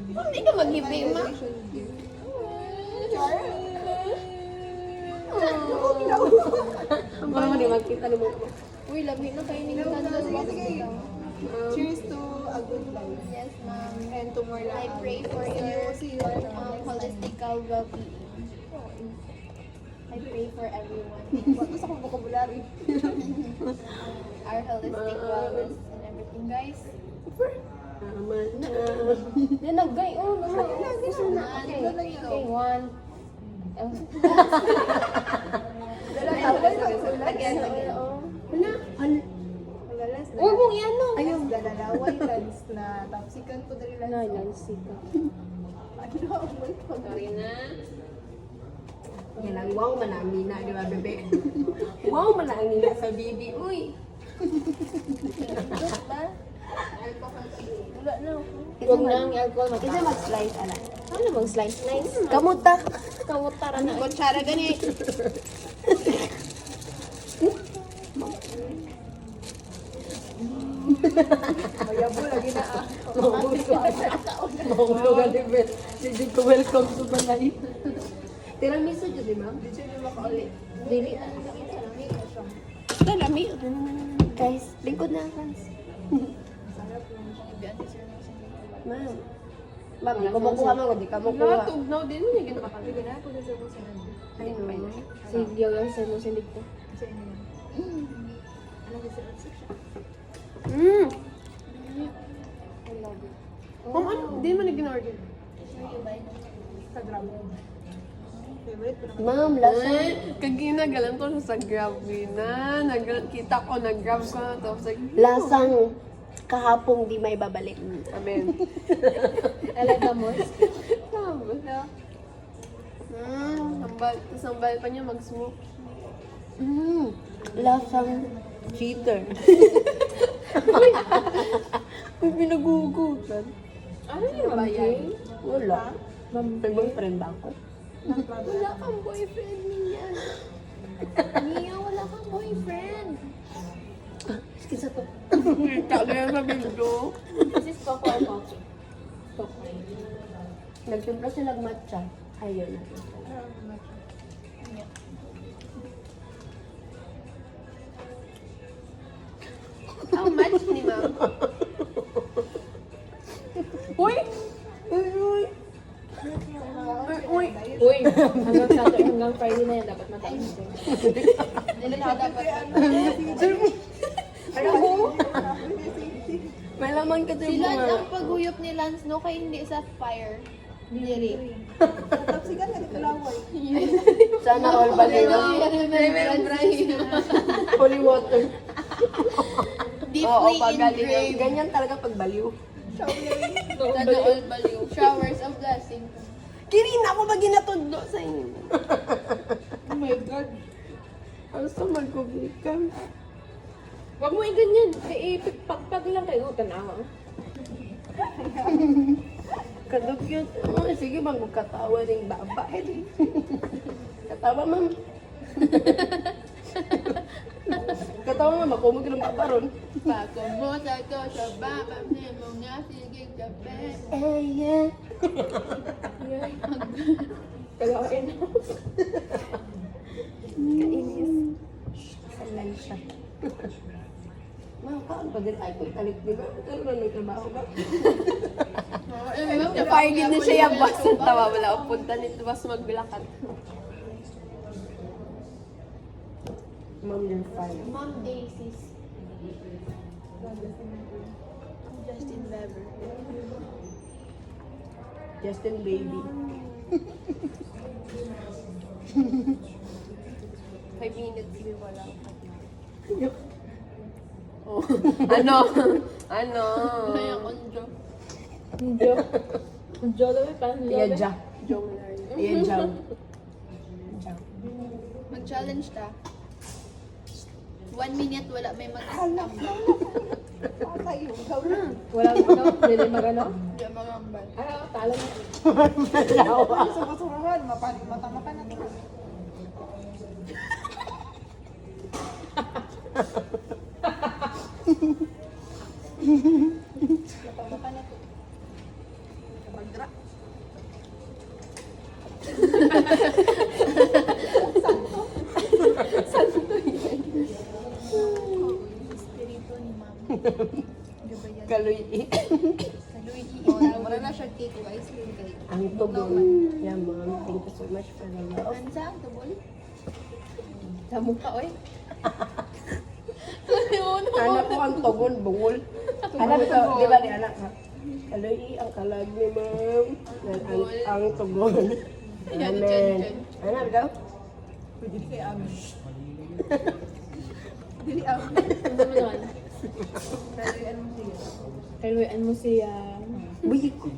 Hindi ka mag-hibi, ma. Ang parang hindi magkita ni mo. Uy, labi na kayo ni Candles. Cheers to a good life. Yes, ma'am. And to more I love. pray for your holistic well-being. I pray for everyone. Gusto kong vocabulary. Our holistic wellness and everything, guys. Tama na. Yan na, guys. Oh, naman. Gusto na. Okay, one. Again. Wala. Magalas na. Huwag mong yan, no. Ayun, galalaway lans na tapsikan ko dali lans. Lansi ka. Sorry na. Yan lang, wow manami na, di ba, bebe? Wow manami na sa bibi, uy. Ba? Wala na. Huwag na ang alcohol mata. Isa mag-slice, ala. Ano bang slice? Nice. Kamuta. Kamutara na. Kutsara gani. Mayabo lagi na ah. Mahulog ka, di ba? Hindi ko welcome to Balay. Tiramisu dyan, di ma'am? Di siya makauli. Dili. Lami. Guys, lingkod na, fans. Sarap lang. Ma'am. Ma'am, di ko makuha mo, di ka makuha. Natugnaw din mo niya ginapakali. Sige na, kung sa mga sinad. Ay, no. Sige, yung sa mo sindig ko. Sa inyo. Ano gusto mo siya? I love it. Kung ano, di mo na gin-order. Sa Grab. Favorite ko naman. Ma'am, lasa. Kaginagalan ko siya sa Grab na. Kita ko, nag-grab ko na to. Lasang kahapong di may babalik. Amen. Alatamos. Tama. Sambal pa niya mag-smoke. Lasang cheater. May pinagugutan. Ano yung bayan? Wala. May boyfriend ba ako? Wala kang boyfriend niya. Mia, wala kang boyfriend. Isa to. Kita ko yan sa bildo. This is Coco ako. Nagtimpla sila matcha. Ayun. How much ni ma'am? Uy! Uy! Uy! Uy, hanggang Saturday, hanggang Friday na yan, dapat mataas ko. Hindi siya dapat. Ano mo? May laman ka din Si Lance mga. ang paguyop ni Lance, no? Kaya hindi sa fire. Diri. Tapsikan na dito laway. Sana all baliw. Holy water. Deeply pagaling. engraved. Ganyan talaga pag baliw. Sana all baliw. Showers of blessing. Kirin ako ba ginatudlo sa inyo? Oh my God. Asa magkubikan? Huwag mo ganyan. Ipagpag lang kayo. Tanawa. Kadugyot. Oh, sige bang magkatawa ng baba. Katawa ma'am. Katawa ma'am, ako mo ng baba ron. Pagkumuta ko sa baba ni mga sigig gabi. Eh, yeah. Kalawain. Kainis. Salay siya. Ma'am, kaan pa din ay ko italit di ba? Pero na nagtrabaho ba? Napagin na siya yung bus at tawa. Wala akong punta nito bus magbilakat. Ma'am, you're fine. Mom Daisy's. Justin Bieber. Justin baby. 5 minutes din wala ako. Oh. Ano? Ano? Kaya konjo. Jo. Jo daw eh. Paano Jo? Iya ja. Joe Malario. Iya ja. Mag-challenge ta. 1 minute wala may mag-stop. Patay yung ikaw na. Walang ano? Hindi magano? Hindi magambal. Ano? Talo na. Sa kasurahan, mata-mata na ito. Mata-mata na ito. Pagdra. Espiritu ni Ma'am. Gabayan. Kaloy. Kaluy iitaw. Wala na siya cake o ice cream cake. Ang tubol. Yeah, ma'am. Thank you so much for the love. Ansa ang tubol? Sa mukha, oy. Anak ko ang tugon, bungol. Anak ko, di ba ni anak ka? Kaloy, ang kalag ni ma'am. Ang tugon. Amen. Anak daw? Dili kay amin. Dili amin. Ano naman? Kaluyan mo siya. Kaluyan mo siya. Buyik ko.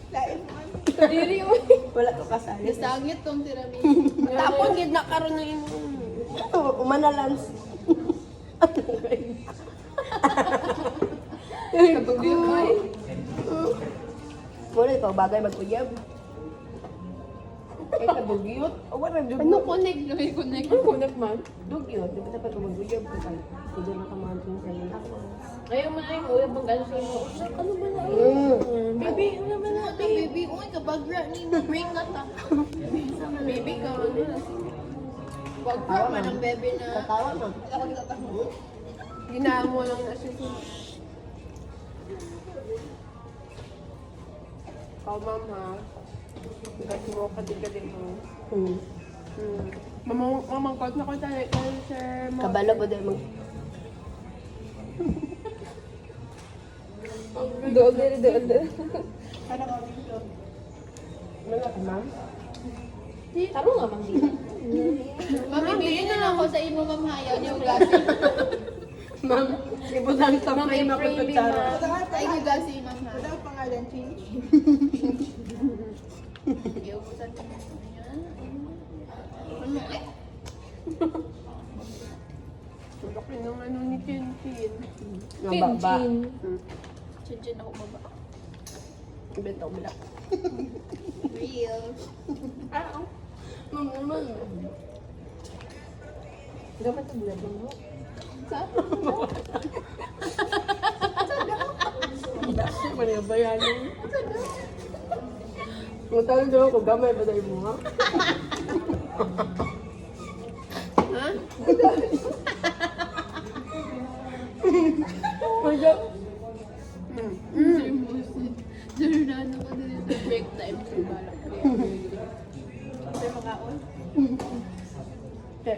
Lain mo ano. Kadiri, oy. Wala ko kasali. Gasangit tong tiramisu. Tapos gid na karon na imo. Umanalans. Kabugyo ay. Wala ito, bagay mag-uyab. Ay, kabugyot. Wala, Ano dugyot. connect? May connect. Ano kunak, ma'am? Dugyot. Di ba dapat ko mag-uyab? Kasi hindi na kamantin sa rin ako. Ayaw mo na yung uyab ang gano'n sa'yo. Ano ba na? Baby, ano ba na? Ano baby? Uy, kabagra ni mo. Bring na ta. Baby ka ano. Bagra man ang bebe na. Tatawa na. Ako nagtatawa. Ginamo lang na siya. Ikaw, ma'am, ha? Kasi mo ka din mo. Mamangkot na ko tayo sir mo. Kabalo po dahil mag... Doon, doon. Ano ka dito? Ano ka, ma'am? Taro nga, ma'am. Mamibili na lang ako sa imo mamahayaw niyo gasi. Ma'am, ibutang sa Ma'am, frame ako i-frame kutsara. mo. Ay, niyo gasi ma'am ha. Ano pangalan? Change? Iubusan ko na yan. Ano eh? Laki ng ano ni Tintin. Nababa. Chinchin ako baba. Ibenta ko bila. Real. Ma'am naman. Dapat sa bulan mo. Sa? Dasi pa niya bayanin. Kung tayo daw ako, gamay ba tayo mo, ha? Ha? Kaya, Sir na ano ko din sa break time. Sir balak ko yan. Sir makaon? Sir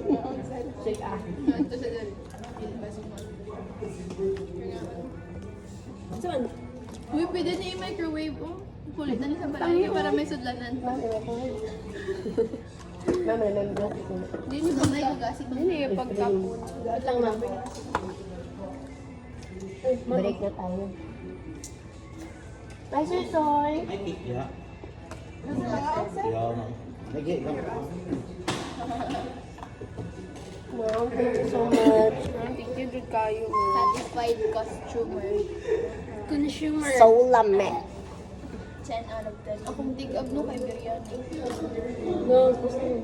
makaon sir. shake ah. Ito sa dali. Ilbas mo. Saan? Uy, pwede na i-microwave oh. Kulit na ni sa balay para may sudlanan. Mama, nandito ko. Hindi mo ba na gasi mo? Hindi, pagkapon. Wait lang, ma'am. Break na tayo. Ay, Sir Soy. Ay, tikya. Yan. Lagi lang. Ma'am, thank you so much. Thank you, Jud kayo. Satisfied customer. Consumer. Lame. 10 out of 10. Akong dig-up no kay biryani. No, gusto mo.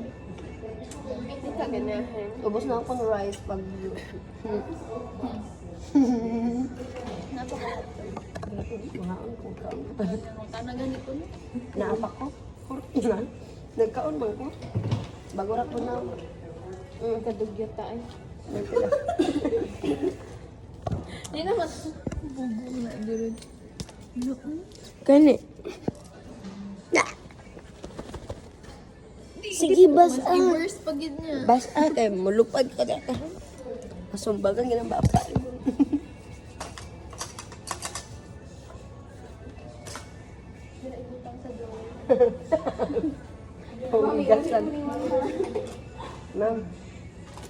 Hindi ka ganahan. Ubus na ako ng rice pag... Napaka. Mahaon ko kaon. Tanang ganito no? Naapak ko. Kurtinan. Nagkaon man ko. Bago ra ko na. Kadugyot tayo. Nagkala. Hindi naman. Bugong na dirod. Kani. Sige, bas ah. I-burst pag yun niya. Bas ah, kay mulupad ka na. Masumbagan ka ng bapa. Pumigasan. Ma'am.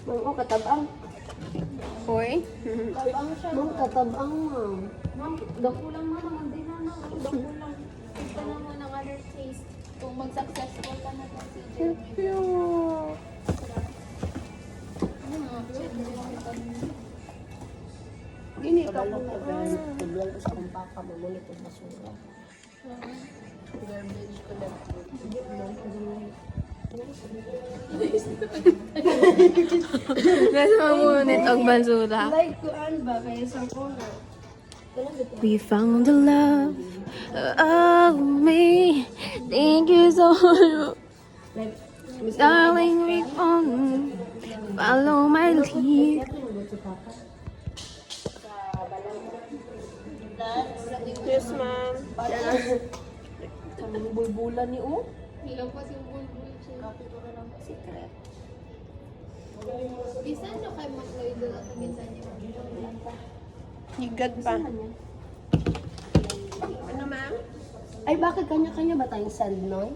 Ma'am, oh, katabang. Hoy? Tabang siya. Ma'am, katabang, ma'am. Ma'am, dako lang mo naman din na na. Dako lang. Ito naman ang other taste. Kung mag-successful ka na to si Cute. Gini ka Kabalo po. ko, guys. Tubulan ko sa kumpaka. Mamunit ang basura. Garbage collector. Nasa mamunit ang basura. Like kuan ba kaya sa corner. We found the love of me. Thank you so much. Like Darling, we on. Follow my lead. Yes, ma'am. ang bulbulan ni O. Ilang pa yung bulbul siya. Secret. Bisan nyo kay mag-idol at minsan nyo. Higad pa. Ano, ma'am? Ay bakit kanya-kanya ba tayong sand noy?